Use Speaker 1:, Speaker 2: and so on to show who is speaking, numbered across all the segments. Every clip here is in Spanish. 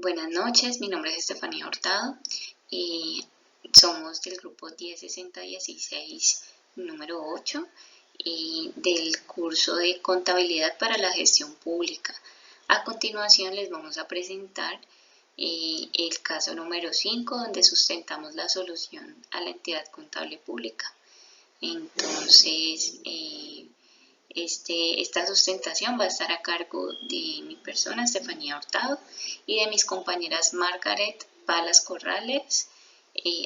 Speaker 1: Buenas noches, mi nombre es Estefanía Hurtado y somos del grupo 106016 número 8 y del curso de Contabilidad para la Gestión Pública. A continuación les vamos a presentar el caso número 5 donde sustentamos la solución a la entidad contable pública. Entonces, esta sustentación va a estar a cargo de mi persona, Estefanía Hurtado, y de mis compañeras Margaret Palas Corrales,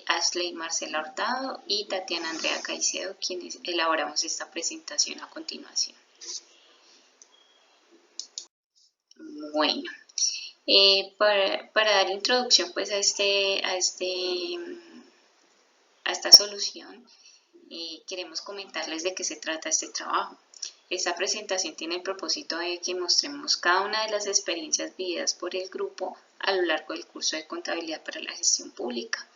Speaker 1: Ashley Marcela Hurtado y Tatiana Andrea Caicedo, quienes elaboramos esta presentación a continuación. Bueno, para dar introducción pues a esta solución, queremos comentarles de qué se trata este trabajo. Esta presentación tiene el propósito de que mostremos cada una de las experiencias vividas por el grupo a lo largo del curso de Contabilidad para la Gestión Pública.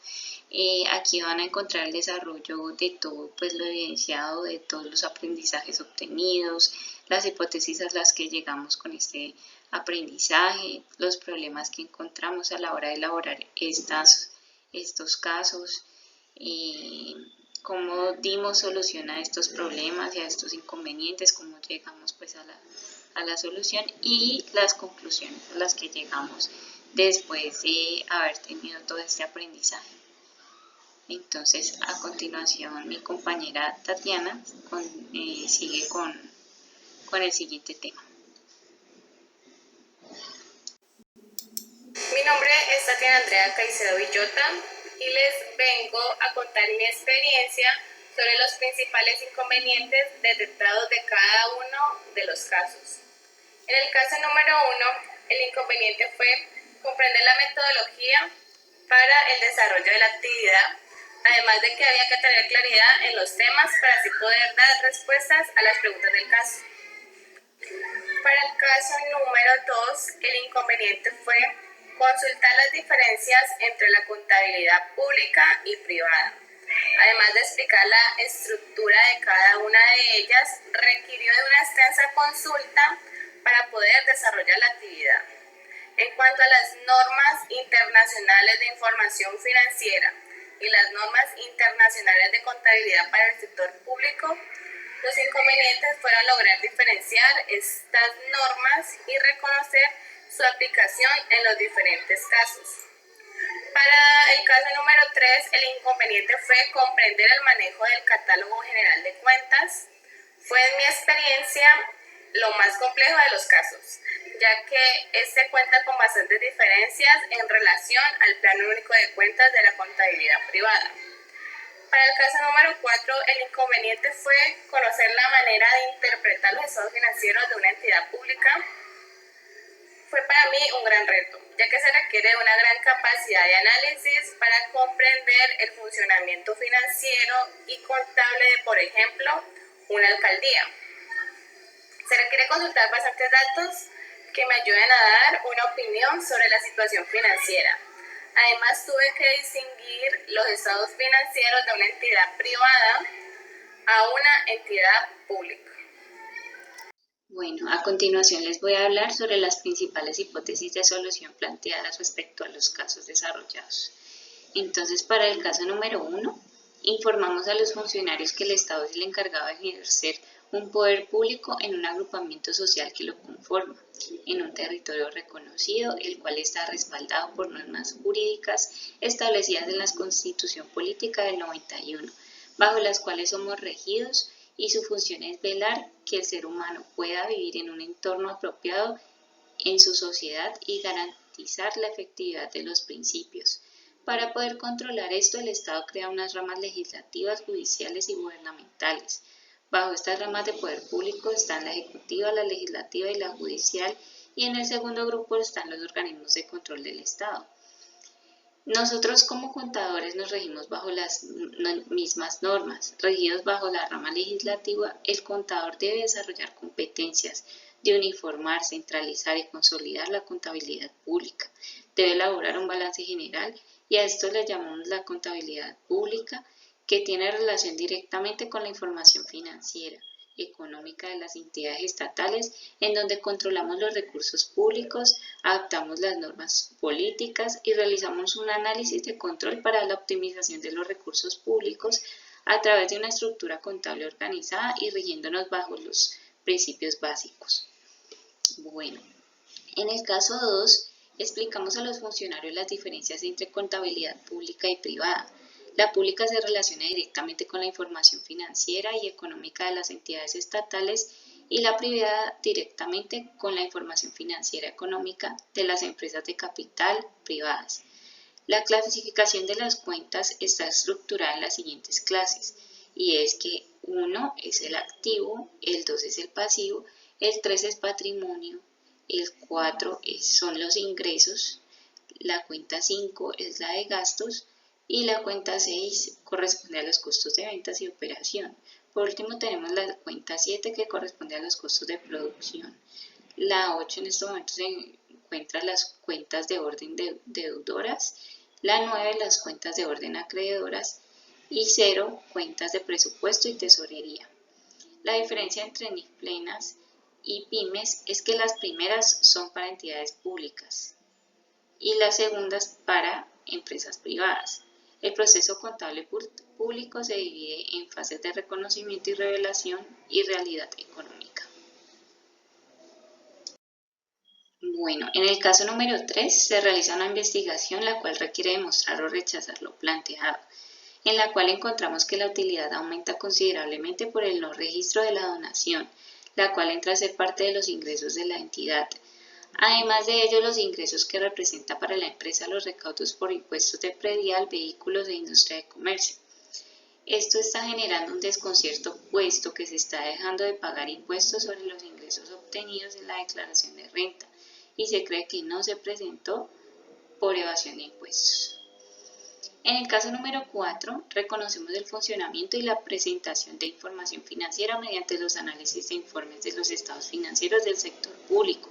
Speaker 1: Aquí van a encontrar el desarrollo de todo pues, lo evidenciado, de todos los aprendizajes obtenidos, las hipótesis a las que llegamos con este aprendizaje, los problemas que encontramos a la hora de elaborar estos casos, cómo dimos solución a estos problemas y a estos inconvenientes, cómo llegamos pues a la solución y las conclusiones a las que llegamos después de haber tenido todo este aprendizaje. Entonces, a continuación, mi compañera Tatiana sigue con el siguiente tema.
Speaker 2: Mi nombre es Tatiana Andrea Caicedo Villota y les vengo a contar mi experiencia sobre los principales inconvenientes detectados de cada uno de los casos. En el caso número 1, el inconveniente fue comprender la metodología para el desarrollo de la actividad, además de que había que tener claridad en los temas para así poder dar respuestas a las preguntas del caso. Para el caso número 2, el inconveniente fue consultar las diferencias entre la contabilidad pública y privada. Además de explicar la estructura de cada una de ellas, requirió de una extensa consulta para poder desarrollar la actividad. En cuanto a las normas internacionales de información financiera y las normas internacionales de contabilidad para el sector público, los inconvenientes fueron lograr diferenciar estas normas y reconocer su aplicación en los diferentes casos. Para el caso número 3, el inconveniente fue comprender el manejo del catálogo general de cuentas. Fue en mi experiencia lo más complejo de los casos, ya que este cuenta con bastantes diferencias en relación al Plano Único de Cuentas de la contabilidad privada. Para el caso número 4, el inconveniente fue conocer la manera de interpretar los estados financieros de una entidad pública. Fue para mí un gran reto, ya que se requiere una gran capacidad de análisis para comprender el funcionamiento financiero y contable de, por ejemplo, una alcaldía. Se requiere consultar bastantes datos que me ayuden a dar una opinión sobre la situación financiera. Además, tuve que distinguir los estados financieros de una entidad privada a una entidad pública.
Speaker 1: Bueno, a continuación les voy a hablar sobre las principales hipótesis de solución planteadas respecto a los casos desarrollados. Entonces, para el caso número 1, informamos a los funcionarios que el Estado es el encargado de ejercer un poder público en un agrupamiento social que lo conforma, en un territorio reconocido, el cual está respaldado por normas jurídicas establecidas en la Constitución Política del 91, bajo las cuales somos regidos, y su función es velar que el ser humano pueda vivir en un entorno apropiado en su sociedad y garantizar la efectividad de los principios. Para poder controlar esto, el Estado crea unas ramas legislativas, judiciales y gubernamentales. Bajo estas ramas de poder público están la ejecutiva, la legislativa y la judicial, y en el segundo grupo están los organismos de control del Estado. Nosotros como contadores nos regimos bajo las mismas normas. Regidos bajo la rama legislativa, el contador debe desarrollar competencias de uniformar, centralizar y consolidar la contabilidad pública. Debe elaborar un balance general y a esto le llamamos la contabilidad pública, que tiene relación directamente con la información financiera económica de las entidades estatales, en donde controlamos los recursos públicos, adaptamos las normas políticas y realizamos un análisis de control para la optimización de los recursos públicos a través de una estructura contable organizada y rigiéndonos bajo los principios básicos. Bueno, en el caso 2, explicamos a los funcionarios las diferencias entre contabilidad pública y privada. La pública se relaciona directamente con la información financiera y económica de las entidades estatales y la privada directamente con la información financiera y económica de las empresas de capital privadas. La clasificación de las cuentas está estructurada en las siguientes clases, y es que 1 es el activo, el 2 es el pasivo, el 3 es patrimonio, el 4 son los ingresos, la cuenta 5 es la de gastos y la cuenta 6 corresponde a los costos de ventas y operación. Por último tenemos la cuenta 7 que corresponde a los costos de producción. La 8 en estos momentos se encuentra las cuentas de orden deudoras, la 9 las cuentas de orden acreedoras y 0 cuentas de presupuesto y tesorería. La diferencia entre NIF plenas y pymes es que las primeras son para entidades públicas y las segundas para empresas privadas. El proceso contable público se divide en fases de reconocimiento y revelación y realidad económica. Bueno, en el caso número 3 se realiza una investigación la cual requiere demostrar o rechazar lo planteado, en la cual encontramos que la utilidad aumenta considerablemente por el no registro de la donación, la cual entra a ser parte de los ingresos de la entidad. Además de ello, los ingresos que representa para la empresa los recaudos por impuestos de predial, vehículos e industria de comercio. Esto está generando un desconcierto puesto que se está dejando de pagar impuestos sobre los ingresos obtenidos en la declaración de renta y se cree que no se presentó por evasión de impuestos. En el caso número 4, reconocemos el funcionamiento y la presentación de información financiera mediante los análisis de informes de los estados financieros del sector público,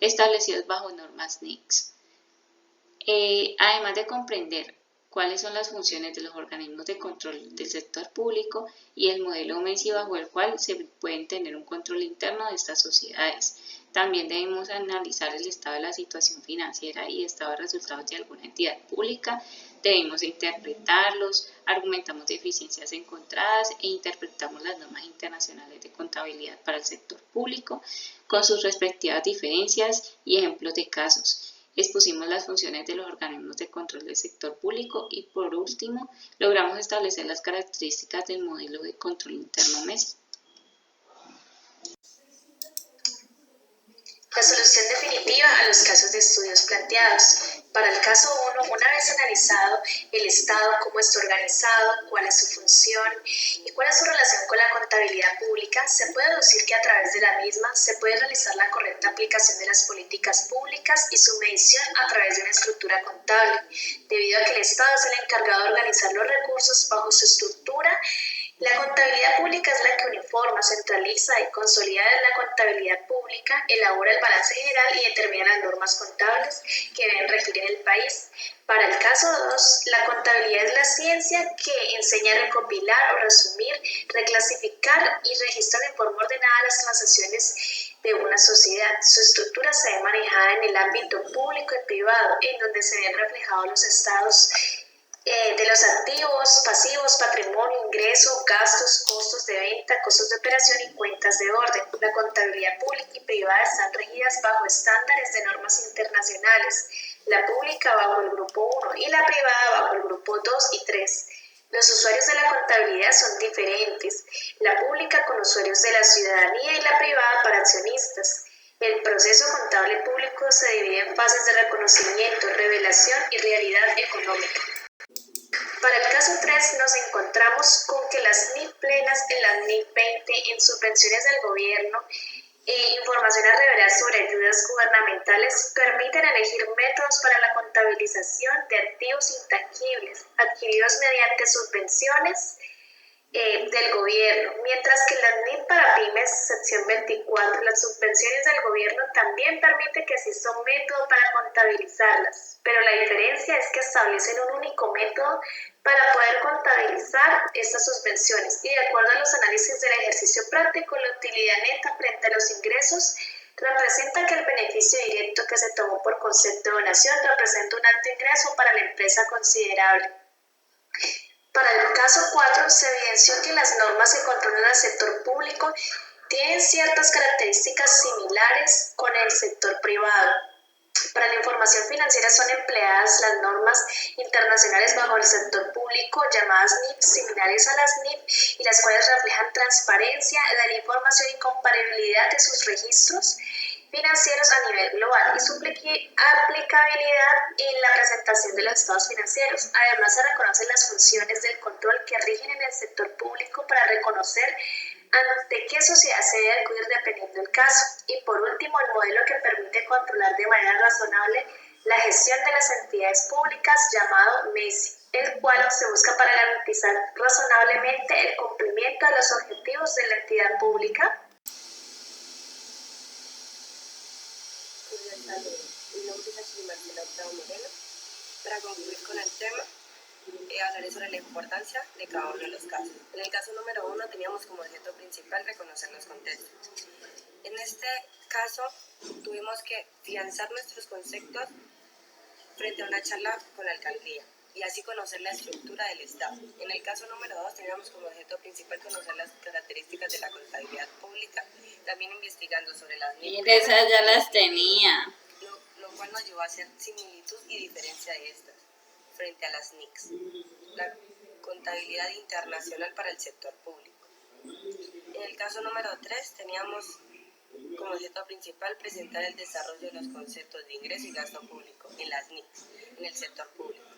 Speaker 1: establecidos bajo normas NICS. Además de comprender cuáles son las funciones de los organismos de control del sector público y el modelo MESI bajo el cual se puede tener un control interno de estas sociedades. También debemos analizar el estado de la situación financiera y estado de resultados de alguna entidad pública. Debemos interpretarlos, argumentamos deficiencias encontradas e interpretamos las normas internacionales de contabilidad para el sector público con sus respectivas diferencias y ejemplos de casos. Expusimos las funciones de los organismos de control del sector público y por último logramos establecer las características del modelo de control interno MESI.
Speaker 3: La solución definitiva a los casos de estudios planteados. Para el caso 1, una vez analizado el Estado, cómo está organizado, cuál es su función y cuál es su relación con la contabilidad pública, se puede deducir que a través de la misma se puede realizar la correcta aplicación de las políticas públicas y su medición a través de una estructura contable, debido a que el Estado es el encargado de organizar los recursos bajo su estructura. La contabilidad pública es la que uniforma, centraliza y consolida la contabilidad pública, elabora el balance general y determina las normas contables que deben regir en el país. Para el caso 2, la contabilidad es la ciencia que enseña a recopilar o resumir, reclasificar y registrar de forma ordenada las transacciones de una sociedad. Su estructura se ve manejada en el ámbito público y privado, en donde se ven reflejados los estados de los activos, pasivos, patrimonio, ingresos, gastos, costos de venta, costos de operación y cuentas de orden. La contabilidad pública y privada están regidas bajo estándares de normas internacionales, la pública bajo el grupo 1 y la privada bajo el grupo 2 y 3. Los usuarios de la contabilidad son diferentes, la pública con usuarios de la ciudadanía y la privada para accionistas. El proceso contable público se divide en fases de reconocimiento, revelación y realidad económica. Para el caso 3 nos encontramos con que las NIF plenas en las NIF 20 en subvenciones del gobierno e información a revelar sobre ayudas gubernamentales permiten elegir métodos para la contabilización de activos intangibles adquiridos mediante subvenciones del gobierno, mientras que la NIF para pymes, sección 24, las subvenciones del gobierno también permite que exista un método para contabilizarlas, pero la diferencia es que establecen un único método para poder contabilizar estas subvenciones y de acuerdo a los análisis del ejercicio práctico, la utilidad neta frente a los ingresos representa que el beneficio directo que se tomó por concepto de donación representa un alto ingreso para la empresa considerable. Para el caso 4 se evidenció que las normas que controlan al sector público tienen ciertas características similares con el sector privado. Para la información financiera son empleadas las normas internacionales bajo el sector público llamadas NIF, similares a las NIF, y las cuales reflejan transparencia de la información y comparabilidad de sus registros financieros a nivel global y su aplicabilidad en la presentación de los estados financieros. Además, se reconocen las funciones del control que rigen en el sector público para reconocer ante qué sociedad se debe acudir dependiendo del caso. Y por último, el modelo que permite controlar de manera razonable la gestión de las entidades públicas llamado MESI, el cual se busca para garantizar razonablemente el cumplimiento de los objetivos de la entidad pública.
Speaker 4: Mi nombre es Ashley Marcela Octavo Moreno. Para concluir con el tema, hablaré sobre la importancia de cada uno de los casos. En el caso número 1 teníamos como objeto principal reconocer los contextos. En este caso tuvimos que fianzar nuestros conceptos frente a una charla con la alcaldía y así conocer la estructura del Estado. En el caso número 2 teníamos como objeto principal conocer las características de la contabilidad pública, también investigando sobre las
Speaker 1: Y esas ya las tenía.
Speaker 4: Lo cual nos llevó a hacer similitud y diferencia de estas frente a las NICs, la contabilidad internacional para el sector público. En el caso número 3 teníamos como objeto principal presentar el desarrollo de los conceptos de ingreso y gasto público en las NICs, en el sector público,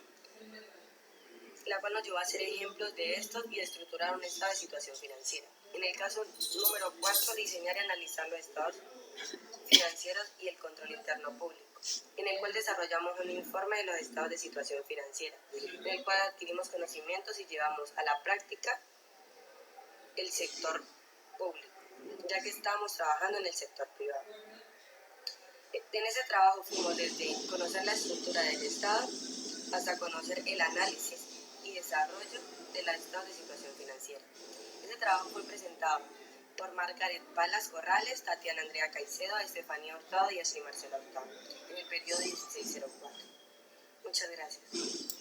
Speaker 4: la cual nos llevó a hacer ejemplos de estos y estructurar un estado de situación financiera. En el caso número 4, diseñar y analizar los estados financieros y el control interno público, en el cual desarrollamos un informe de los estados de situación financiera, en el cual adquirimos conocimientos y llevamos a la práctica el sector público, ya que estábamos trabajando en el sector privado. En ese trabajo fuimos desde conocer la estructura del Estado hasta conocer el análisis y desarrollo de los estados de situación financiera. Ese trabajo fue presentado por Margaret Palas Corrales, Tatiana Andrea Caicedo, Estefanía Hurtado y Ashley Marcela Hurtado en el periodo 1604. Muchas gracias.